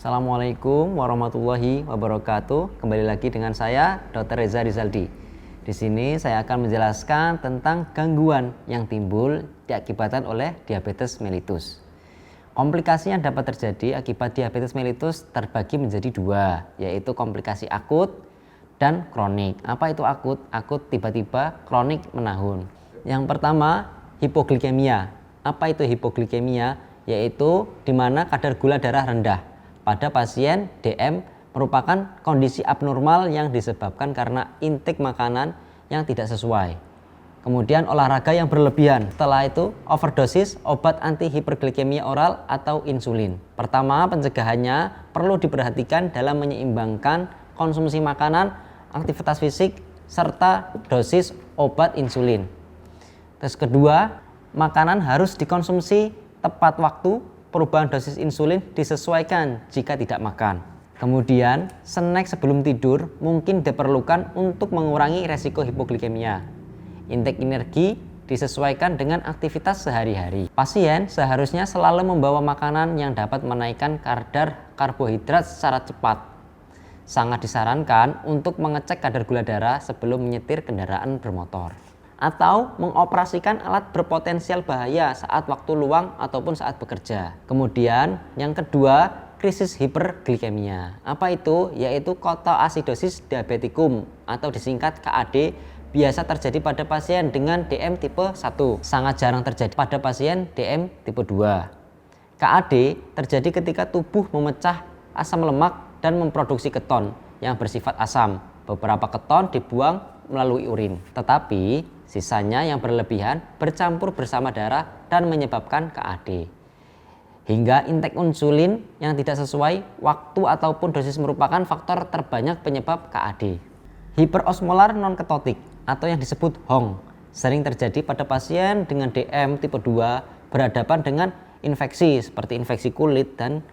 Assalamualaikum warahmatullahi wabarakatuh. Kembali lagi dengan saya, Dr. Reza Rizaldi. Di sini saya akan menjelaskan tentang gangguan yang timbul diakibatkan oleh diabetes mellitus. Komplikasi yang dapat terjadi akibat diabetes mellitus terbagi menjadi dua, yaitu komplikasi akut dan kronik. Apa itu akut? Akut tiba-tiba, kronik menahun. Yang pertama, hipoglikemia. Apa itu hipoglikemia? Yaitu di mana kadar gula darah rendah. Pada pasien DM merupakan kondisi abnormal yang disebabkan karena intake makanan yang tidak sesuai. Kemudian olahraga yang berlebihan. Setelah itu overdosis obat anti-hiperglikemia oral atau insulin. Pertama, pencegahannya perlu diperhatikan dalam menyeimbangkan konsumsi makanan, aktivitas fisik, serta dosis obat insulin. Terus kedua, makanan harus dikonsumsi tepat waktu. Perubahan dosis insulin disesuaikan jika tidak makan. Kemudian, snack sebelum tidur mungkin diperlukan untuk mengurangi resiko hipoglikemia. Intake energi disesuaikan dengan aktivitas sehari-hari. Pasien seharusnya selalu membawa makanan yang dapat menaikkan kadar karbohidrat secara cepat. Sangat disarankan untuk mengecek kadar gula darah sebelum menyetir kendaraan bermotor. Atau mengoperasikan alat berpotensial bahaya saat waktu luang ataupun saat bekerja. Kemudian yang kedua, krisis hiperglikemia. Apa itu? Yaitu ketoasidosis diabeticum atau disingkat KAD, biasa terjadi pada pasien dengan DM tipe 1. Sangat jarang terjadi pada pasien DM tipe 2. KAD terjadi ketika tubuh memecah asam lemak dan memproduksi keton yang bersifat asam. Beberapa keton dibuang melalui urin, tetapi sisanya yang berlebihan bercampur bersama darah dan menyebabkan KAD. Hingga intake insulin yang tidak sesuai waktu ataupun dosis merupakan faktor terbanyak penyebab KAD. Hiperosmolar non-ketotik atau yang disebut HONG sering terjadi pada pasien dengan DM tipe 2 berhadapan dengan infeksi seperti infeksi kulit dan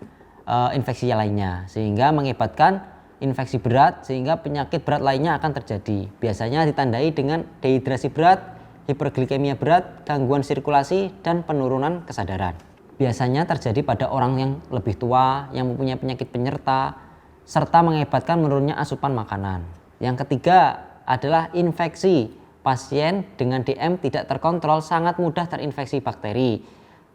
infeksi lainnya, sehingga mengakibatkan infeksi berat sehingga penyakit berat lainnya akan terjadi. Biasanya ditandai dengan dehidrasi berat, hiperglikemia berat, gangguan sirkulasi, dan penurunan kesadaran. Biasanya terjadi pada orang yang lebih tua, yang mempunyai penyakit penyerta, serta mengakibatkan menurunnya asupan makanan. Yang ketiga adalah infeksi. Pasien dengan DM tidak terkontrol sangat mudah terinfeksi bakteri,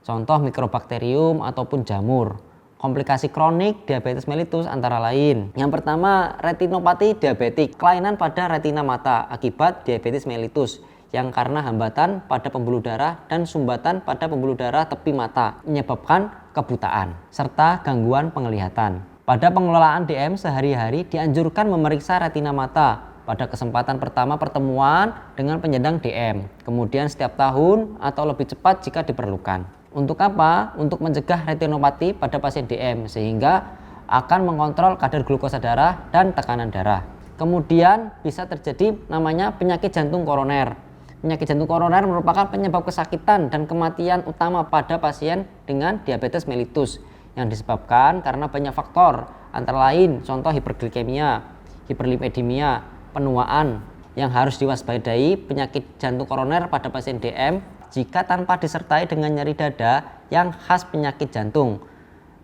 contoh mikrobakterium ataupun jamur. Komplikasi kronik diabetes mellitus antara lain. Yang pertama, retinopati diabetik, kelainan pada retina mata akibat diabetes mellitus yang karena hambatan pada pembuluh darah dan sumbatan pada pembuluh darah tepi mata menyebabkan kebutaan serta gangguan penglihatan. Pada pengelolaan DM sehari-hari dianjurkan memeriksa retina mata pada kesempatan pertama pertemuan dengan penyandang DM, kemudian setiap tahun atau lebih cepat jika diperlukan. Untuk apa? Untuk mencegah retinopati pada pasien DM sehingga akan mengontrol kadar glukosa darah dan tekanan darah. Kemudian bisa terjadi namanya penyakit jantung koroner. Penyakit jantung koroner merupakan penyebab kesakitan dan kematian utama pada pasien dengan diabetes mellitus yang disebabkan karena banyak faktor, antara lain contoh hiperglikemia, hiperlipidemia, penuaan. Yang harus diwaspadai penyakit jantung koroner pada pasien DM jika tanpa disertai dengan nyeri dada yang khas penyakit jantung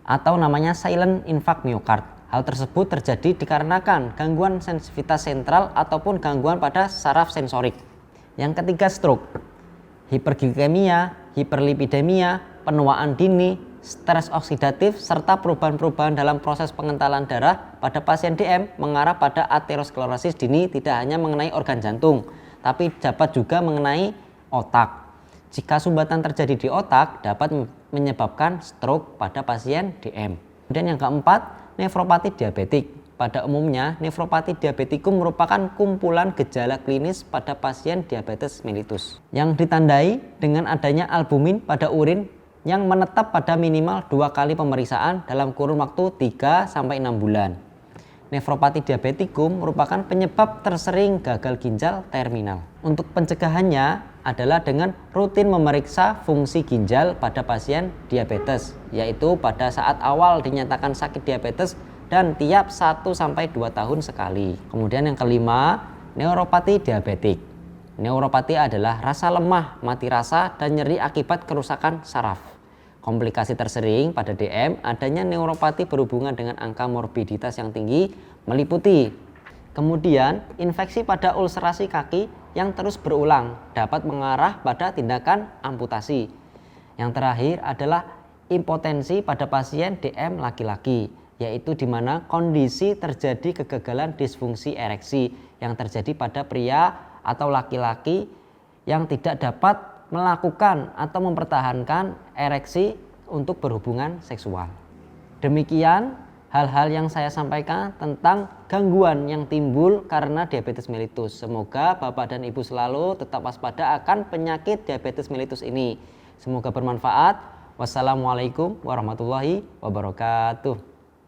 atau namanya silent infarct myocard. Hal tersebut terjadi dikarenakan gangguan sensitivitas sentral ataupun gangguan pada saraf sensorik. Yang ketiga, stroke. Hiperglikemia, hiperlipidemia, penuaan dini, stres oksidatif, serta perubahan-perubahan dalam proses pengentalan darah pada pasien DM mengarah pada aterosklerosis dini tidak hanya mengenai organ jantung, tapi dapat juga mengenai otak. Jika sumbatan terjadi di otak, dapat menyebabkan stroke pada pasien DM. Kemudian yang keempat, nefropati diabetik. Pada umumnya, nefropati diabetikum merupakan kumpulan gejala klinis pada pasien diabetes mellitus yang ditandai dengan adanya albumin pada urin yang menetap pada minimal 2 kali pemeriksaan dalam kurun waktu 3-6 bulan. Nefropati diabetikum merupakan penyebab tersering gagal ginjal terminal. Untuk pencegahannya adalah dengan rutin memeriksa fungsi ginjal pada pasien diabetes, yaitu pada saat awal dinyatakan sakit diabetes dan tiap 1-2 tahun sekali. Kemudian yang kelima, neuropati diabetik. Neuropati adalah rasa lemah, mati rasa, dan nyeri akibat kerusakan saraf. Komplikasi tersering pada DM adanya neuropati berhubungan dengan angka morbiditas yang tinggi meliputi. Kemudian, infeksi pada ulcerasi kaki yang terus berulang dapat mengarah pada tindakan amputasi. Yang terakhir adalah impotensi pada pasien DM laki-laki, yaitu di mana kondisi terjadi kegagalan disfungsi ereksi yang terjadi pada pria atau laki-laki yang tidak dapat melakukan atau mempertahankan ereksi untuk berhubungan seksual. Demikian hal-hal yang saya sampaikan tentang gangguan yang timbul karena diabetes mellitus. Semoga Bapak dan Ibu selalu tetap waspada akan penyakit diabetes mellitus ini. Semoga bermanfaat. Wassalamualaikum warahmatullahi wabarakatuh.